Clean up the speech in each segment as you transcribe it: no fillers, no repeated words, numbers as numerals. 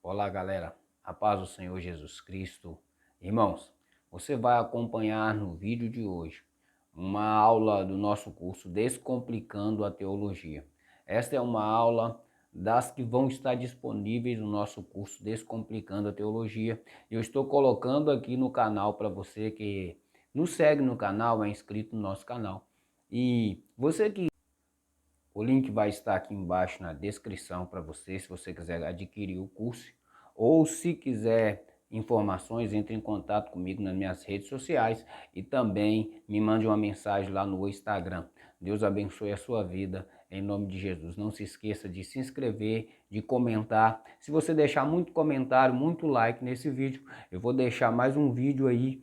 Olá, galera. A paz do Senhor Jesus Cristo. Irmãos, você vai acompanhar no vídeo de hoje uma aula do nosso curso Descomplicando a Teologia. Esta é uma aula das que vão estar disponíveis no nosso curso Descomplicando a Teologia. Eu estou colocando aqui no canal para você que nos segue no canal, é inscrito no nosso canal. E você que... O link vai estar aqui embaixo na descrição para você, se você quiser adquirir o curso. Ou se quiser informações, entre em contato comigo nas minhas redes sociais e também me mande uma mensagem lá no Instagram. Deus abençoe a sua vida, em nome de Jesus. Não se esqueça de se inscrever, de comentar. Se você deixar muito comentário, muito like nesse vídeo, eu vou deixar mais um vídeo aí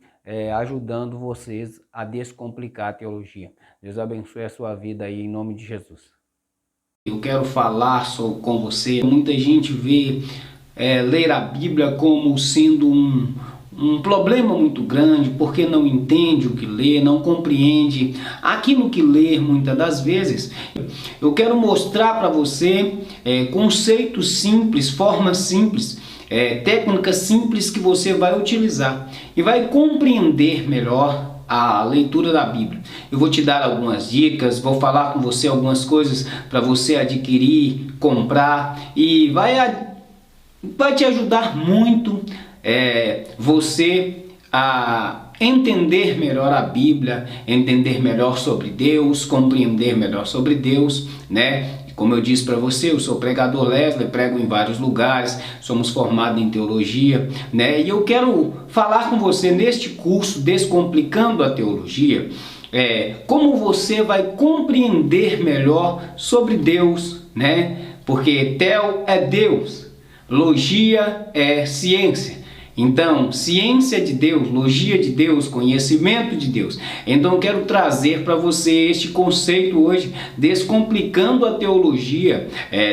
ajudando vocês a descomplicar a teologia. Deus abençoe a sua vida aí, em nome de Jesus. Eu quero falar com você. Muita gente vê ler a Bíblia como sendo um problema muito grande, porque não entende o que lê, não compreende aquilo que lê muitas das vezes. Eu quero mostrar para você conceitos simples, formas simples, técnicas simples que você vai utilizar e vai compreender melhor a leitura da Bíblia. Eu vou te dar algumas dicas, vou falar com você algumas coisas para você adquirir, comprar, e vai te ajudar muito você a entender melhor a Bíblia, entender melhor sobre Deus, compreender melhor sobre Deus, né? Como eu disse para você, eu sou pregador Leslie, prego em vários lugares, somos formados em teologia, né? E eu quero falar com você neste curso Descomplicando a Teologia, como você vai compreender melhor sobre Deus, né? Porque Theo é Deus, logia é ciência. Então, ciência de Deus, logia de Deus, conhecimento de Deus. Então, eu quero trazer para você este conceito hoje, Descomplicando a Teologia,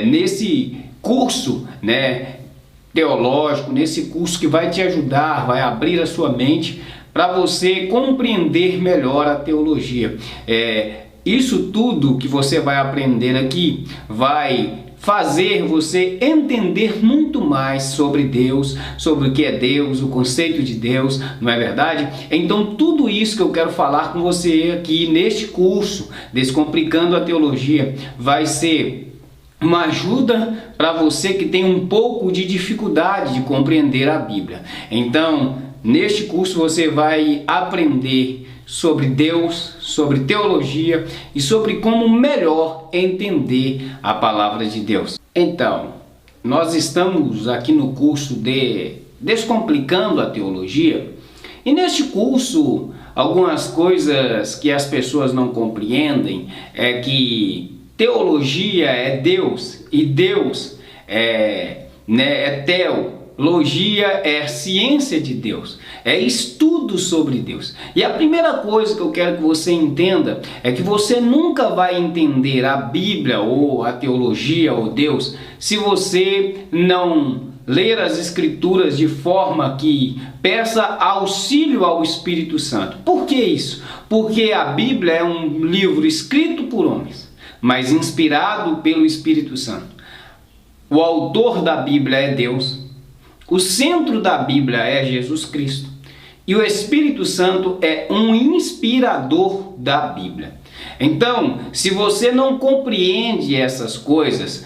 nesse curso, né, teológico, nesse curso que vai te ajudar, vai abrir a sua mente para você compreender melhor a teologia. Isso tudo que você vai aprender aqui vai fazer você entender muito mais sobre Deus, sobre o que é Deus, o conceito de Deus, não é verdade? Então tudo isso que eu quero falar com você aqui neste curso, Descomplicando a Teologia, vai ser uma ajuda para você que tem um pouco de dificuldade de compreender a Bíblia. Então, neste curso você vai aprender sobre Deus, sobre teologia e sobre como melhor entender a palavra de Deus. Então, nós estamos aqui no curso de Descomplicando a Teologia, e neste curso algumas coisas que as pessoas não compreendem é que teologia é Deus e Deus é Theo. Logia é ciência de Deus, é estudo sobre Deus. E a primeira coisa que eu quero que você entenda é que você nunca vai entender a Bíblia ou a teologia ou Deus se você não ler as Escrituras de forma que peça auxílio ao Espírito Santo. Por que isso? Porque a Bíblia é um livro escrito por homens, mas inspirado pelo Espírito Santo. O autor da Bíblia é Deus. O centro da Bíblia é Jesus Cristo e o Espírito Santo é um inspirador da Bíblia. Então, se você não compreende essas coisas,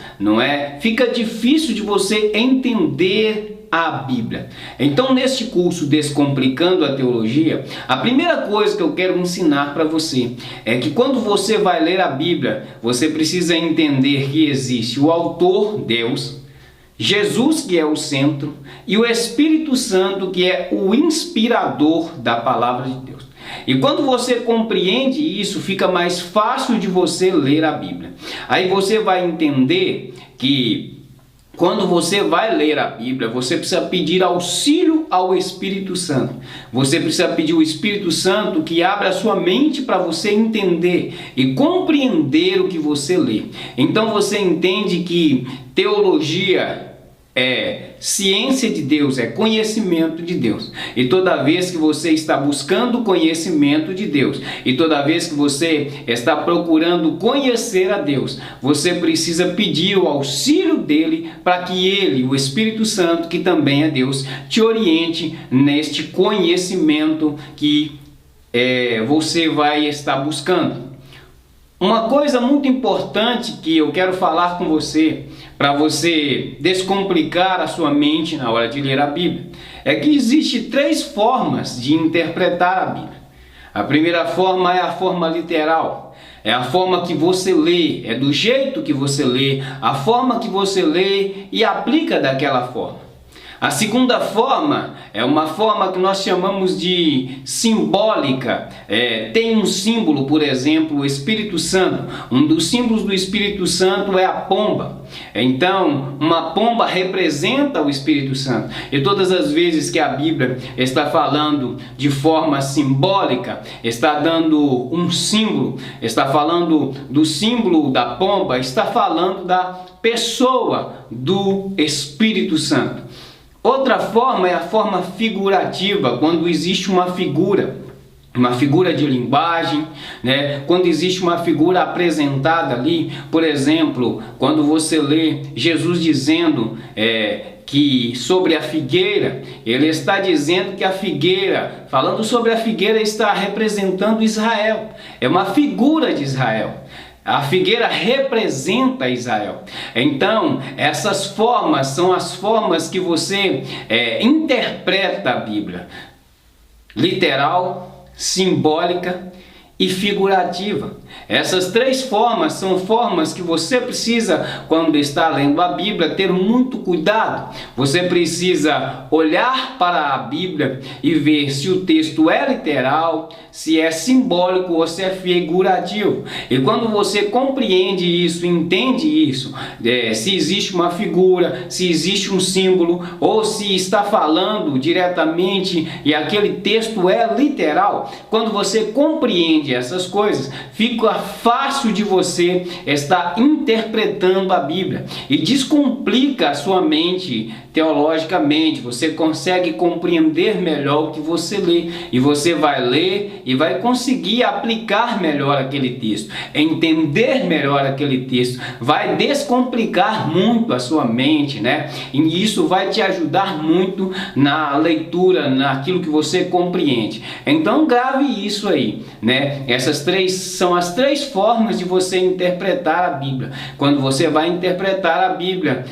fica difícil de você entender a Bíblia. Então, neste curso Descomplicando a Teologia, a primeira coisa que eu quero ensinar para você é que quando você vai ler a Bíblia, você precisa entender que existe o autor, Deus, Jesus, que é o centro, e o Espírito Santo, que é o inspirador da palavra de Deus. E quando você compreende isso, fica mais fácil de você ler a Bíblia. Aí você vai entender que quando você vai ler a Bíblia, você precisa pedir auxílio ao Espírito Santo. Você precisa pedir o Espírito Santo que abra a sua mente para você entender e compreender o que você lê. Então você entende que teologia é ciência de Deus, é conhecimento de Deus. E toda vez que você está buscando conhecimento de Deus, e toda vez que você está procurando conhecer a Deus, você precisa pedir o auxílio dele para que ele, o Espírito Santo, que também é Deus, te oriente neste conhecimento que você vai estar buscando. Uma coisa muito importante que eu quero falar com você, para você descomplicar a sua mente na hora de ler a Bíblia, é que existem 3 formas de interpretar a Bíblia. A primeira forma é a forma literal, é a forma que você lê, é do jeito que você lê, a forma que você lê e aplica daquela forma. A segunda forma é uma forma que nós chamamos de simbólica. Tem um símbolo, por exemplo, o Espírito Santo. Um dos símbolos do Espírito Santo é a pomba. Então, uma pomba representa o Espírito Santo. E todas as vezes que a Bíblia está falando de forma simbólica, está dando um símbolo, está falando do símbolo da pomba, está falando da pessoa do Espírito Santo. Outra forma é a forma figurativa, quando existe uma figura de linguagem, né? Quando existe uma figura apresentada ali, por exemplo, quando você lê Jesus dizendo que sobre a figueira, ele está dizendo que a figueira, falando sobre a figueira, está representando Israel, é uma figura de Israel. A figueira representa Israel. Então, essas formas são as formas que você interpreta a Bíblia. Literal, simbólica e figurativa. Essas 3 formas são formas que você precisa, quando está lendo a Bíblia, ter muito cuidado. Você precisa olhar para a Bíblia e ver se o texto é literal, se é simbólico ou se é figurativo. E quando você compreende isso, entende isso, se existe uma figura, se existe um símbolo, ou se está falando diretamente e aquele texto é literal, quando você compreende essas coisas, fica fácil de você estar interpretando a Bíblia e descomplica a sua mente teologicamente. Você consegue compreender melhor o que você lê e você vai ler e vai conseguir aplicar melhor aquele texto, entender melhor aquele texto, vai descomplicar muito a sua mente, né? E isso vai te ajudar muito na leitura, naquilo que você compreende. Então grave isso aí, né? Essas 3 são as 3 formas de você interpretar a Bíblia. Quando você vai interpretar a Bíblia,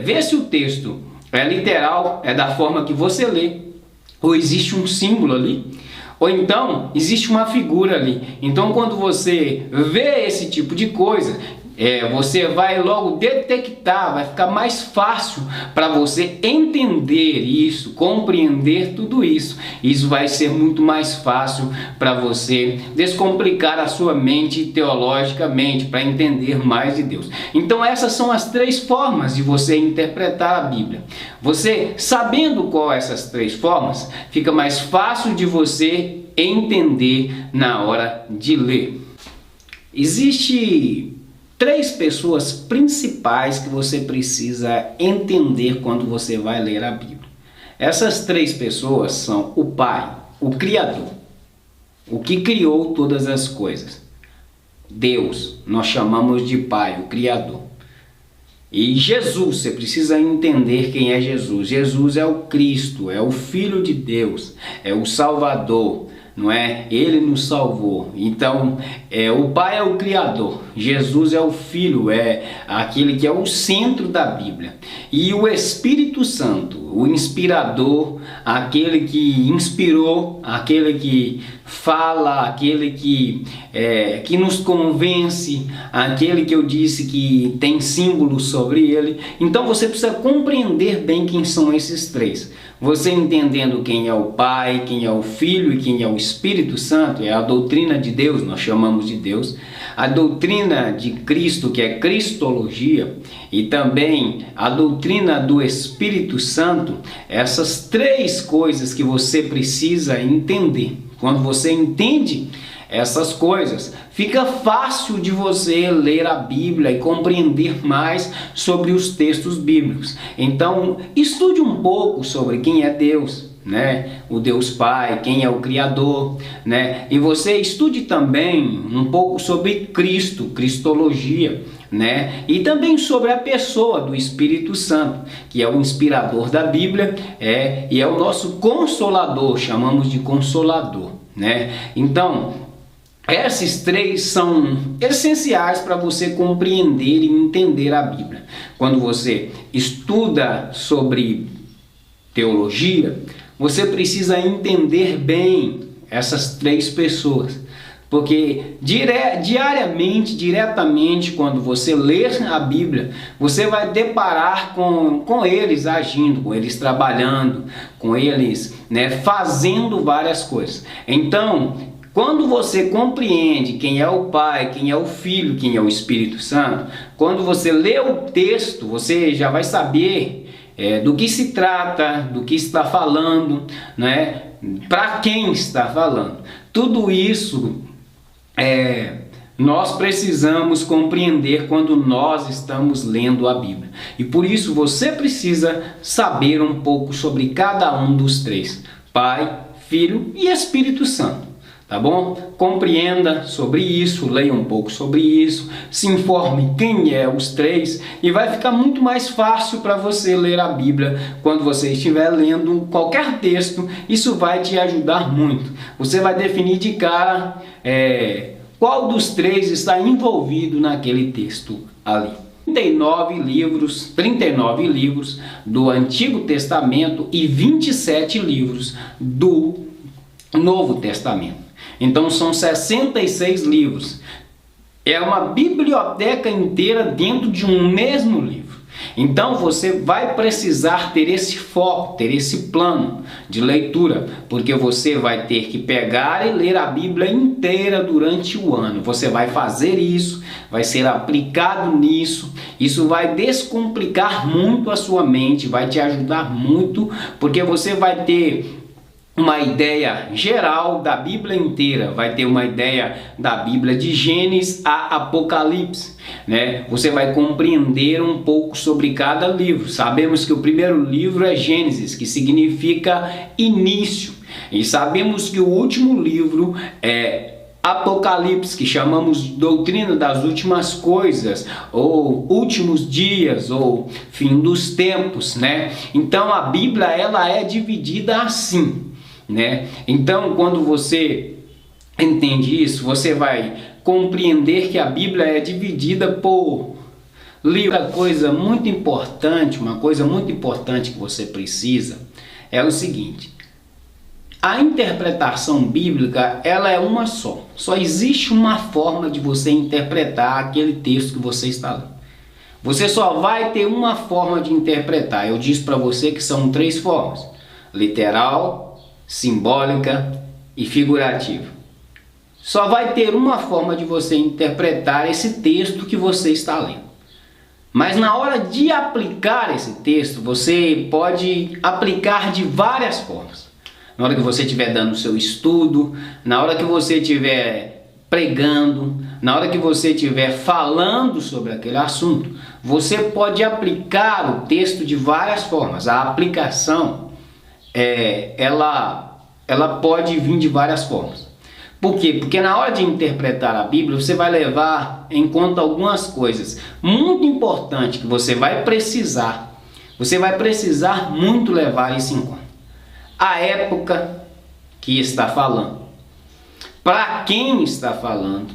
vê se o texto é literal, é da forma que você lê, ou existe um símbolo ali, ou então existe uma figura ali. Então, quando você vê esse tipo de coisa, você vai logo detectar, vai ficar mais fácil para você entender isso, compreender tudo isso. Isso vai ser muito mais fácil para você descomplicar a sua mente teologicamente, para entender mais de Deus. Então essas são as 3 formas de você interpretar a Bíblia. Você sabendo qual essas 3 formas, fica mais fácil de você entender na hora de ler. Existe 3 pessoas principais que você precisa entender quando você vai ler a Bíblia. Essas 3 pessoas são o Pai, o Criador, o que criou todas as coisas. Deus, nós chamamos de Pai, o Criador. E Jesus, você precisa entender quem é Jesus. Jesus é o Cristo, é o Filho de Deus, é o Salvador. Não é? Ele nos salvou. Então, o Pai é o Criador, Jesus é o Filho, é aquele que é o centro da Bíblia. E o Espírito Santo, o inspirador, aquele que inspirou, aquele que fala, aquele que nos convence, aquele que eu disse que tem símbolos sobre ele. Então você precisa compreender bem quem são esses 3. Você entendendo quem é o Pai, quem é o Filho e quem é o Espírito Santo, é a doutrina de Deus, nós chamamos de Deus, a doutrina de Cristo, que é Cristologia, e também a doutrina do Espírito Santo, essas 3 coisas que você precisa entender. Quando você entende essas coisas, fica fácil de você ler a Bíblia e compreender mais sobre os textos bíblicos. Então, estude um pouco sobre quem é Deus, né? O Deus Pai, quem é o Criador, né? E você estude também um pouco sobre Cristo, Cristologia, né? E também sobre a pessoa do Espírito Santo, que é o inspirador da Bíblia, e é o nosso consolador, chamamos de consolador, né? Então, esses três são essenciais para você compreender e entender a Bíblia. Quando você estuda sobre teologia, você precisa entender bem essas três pessoas, porque diretamente, quando você lê a Bíblia, você vai deparar com eles agindo, com eles trabalhando, com eles, né, fazendo várias coisas. Então, quando você compreende quem é o Pai, quem é o Filho, quem é o Espírito Santo, quando você lê o texto, você já vai saber do que se trata, do que está falando, né? Para quem está falando. Tudo isso nós precisamos compreender quando nós estamos lendo a Bíblia. E por isso você precisa saber um pouco sobre cada um dos três: Pai, Filho e Espírito Santo. Tá bom? Compreenda sobre isso, leia um pouco sobre isso, se informe quem é os três e vai ficar muito mais fácil para você ler a Bíblia quando você estiver lendo qualquer texto. Isso vai te ajudar muito. Você vai definir de cara qual dos três está envolvido naquele texto ali. 39 livros do Antigo Testamento e 27 livros do Novo Testamento. Então são 66 livros. É uma biblioteca inteira dentro de um mesmo livro. Então você vai precisar ter esse foco, ter esse plano de leitura, porque você vai ter que pegar e ler a Bíblia inteira durante o ano. Você vai fazer isso, vai ser aplicado nisso. Isso vai descomplicar muito a sua mente, vai te ajudar muito, porque você vai ter uma ideia geral da Bíblia inteira, vai ter uma ideia da Bíblia de Gênesis a Apocalipse, né? Você vai compreender um pouco sobre cada livro. Sabemos que o primeiro livro é Gênesis, que significa início, e sabemos que o último livro é Apocalipse, que chamamos de doutrina das últimas coisas, ou últimos dias, ou fim dos tempos, né? Então a Bíblia ela é dividida assim, né? Então, quando você entende isso, você vai compreender que a Bíblia é dividida por livros. Uma coisa muito importante que você precisa é o seguinte: a interpretação bíblica ela é uma só. Só existe uma forma de você interpretar aquele texto que você está lendo. Você só vai ter uma forma de interpretar. Eu disse para você que são três formas: literal, simbólica e figurativa. Só vai ter uma forma de você interpretar esse texto que você está lendo. Mas na hora de aplicar esse texto, você pode aplicar de várias formas. Na hora que você estiver dando o seu estudo, na hora que você estiver pregando, na hora que você estiver falando sobre aquele assunto, você pode aplicar o texto de várias formas. A aplicação ela pode vir de várias formas. Por quê? Porque na hora de interpretar a Bíblia, você vai levar em conta algumas coisas muito importantes que você vai precisar muito levar isso em conta. A época que está falando, para quem está falando,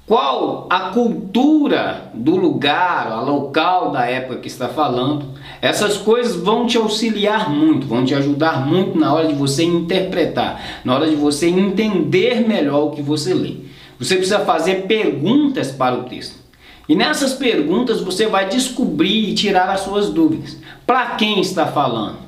qual a cultura do lugar, a local da época que está falando. Essas coisas vão te auxiliar muito, vão te ajudar muito na hora de você interpretar, na hora de você entender melhor o que você lê. Você precisa fazer perguntas para o texto. E nessas perguntas você vai descobrir e tirar as suas dúvidas. Para quem está falando?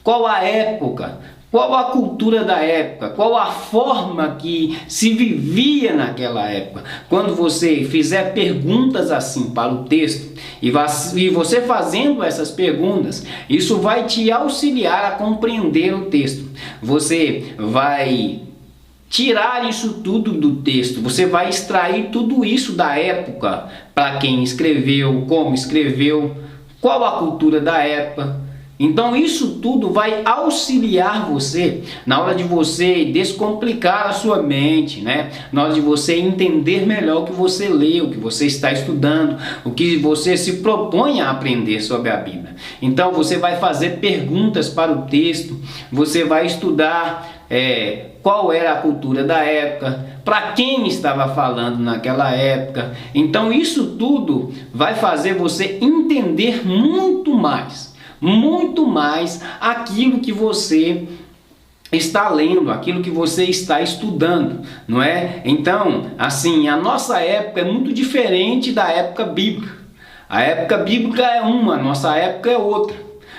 Qual a época? Qual a cultura da época? Qual a forma que se vivia naquela época? Quando você fizer perguntas assim para o texto, e você fazendo essas perguntas, isso vai te auxiliar a compreender o texto. Você vai tirar isso tudo do texto, você vai extrair tudo isso da época, para quem escreveu, como escreveu, qual a cultura da época. Então isso tudo vai auxiliar você na hora de você descomplicar a sua mente, né? Na hora de você entender melhor o que você lê, o que você está estudando, o que você se propõe a aprender sobre a Bíblia. Então você vai fazer perguntas para o texto, você vai estudar qual era a cultura da época, para quem estava falando naquela época. Então isso tudo vai fazer você entender muito mais aquilo que você está lendo, aquilo que você está estudando, não é? Então, assim, a nossa época é muito diferente da época bíblica. A época bíblica é uma, a nossa época é outra.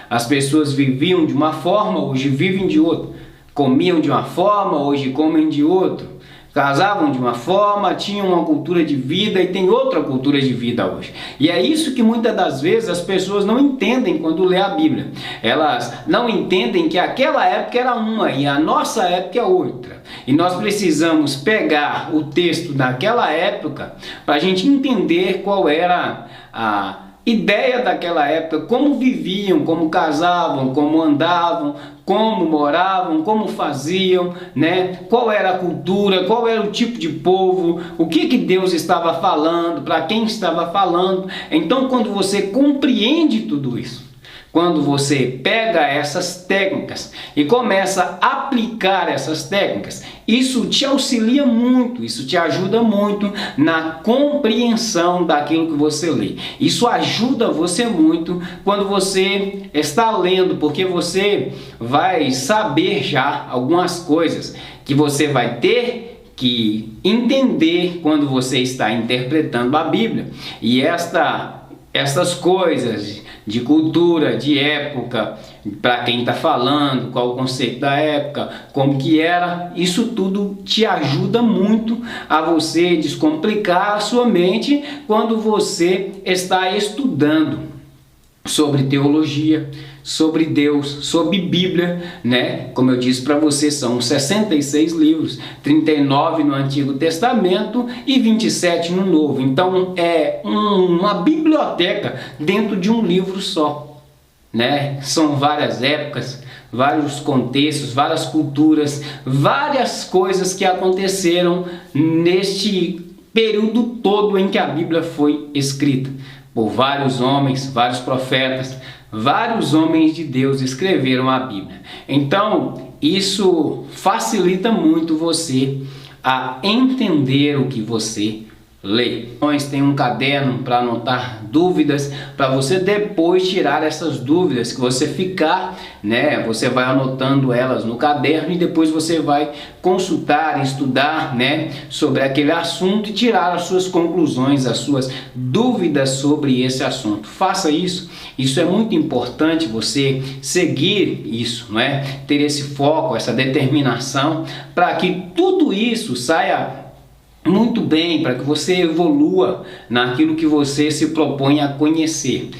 As pessoas viviam de uma forma, hoje vivem de outra. Comiam de uma forma, hoje comem de outra. Casavam de uma forma, tinham uma cultura de vida e tem outra cultura de vida hoje. E é isso que muitas das vezes as pessoas não entendem quando lê a Bíblia. Elas não entendem que aquela época era uma e a nossa época é outra. E nós precisamos pegar o texto daquela época para a gente entender qual era a ideia daquela época, como viviam, como casavam, como andavam, como moravam, como faziam, né? Qual era a cultura, qual era o tipo de povo, o que Deus estava falando, para quem estava falando. Então, quando você compreende tudo isso, quando você pega essas técnicas e começa a aplicar essas técnicas, isso te auxilia muito, isso te ajuda muito na compreensão daquilo que você lê. Isso ajuda você muito quando você está lendo, porque você vai saber já algumas coisas que você vai ter que entender quando você está interpretando a Bíblia. E estas coisas de cultura, de época, para quem está falando, qual o conceito da época, como que era, isso tudo te ajuda muito a você descomplicar a sua mente quando você está estudando sobre teologia, sobre Deus, sobre Bíblia, né? Como eu disse para você, são 66 livros, 39 no Antigo Testamento e 27 no Novo. Então é uma biblioteca dentro de um livro só, né? São várias épocas, vários contextos, várias culturas, várias coisas que aconteceram neste período todo em que a Bíblia foi escrita. Por vários homens, vários profetas, vários homens de Deus escreveram a Bíblia. Então, isso facilita muito você a entender o que você lê. Nós tem um caderno para anotar dúvidas, para você depois tirar essas dúvidas que você ficar, né? Você vai anotando elas no caderno e depois você vai consultar, estudar, né, sobre aquele assunto e tirar as suas conclusões, as suas dúvidas sobre esse assunto. Faça isso. Isso é muito importante, você seguir isso, não é? Ter esse foco, essa determinação, para que tudo isso saia muito bem, para que você evolua naquilo que você se propõe a conhecer.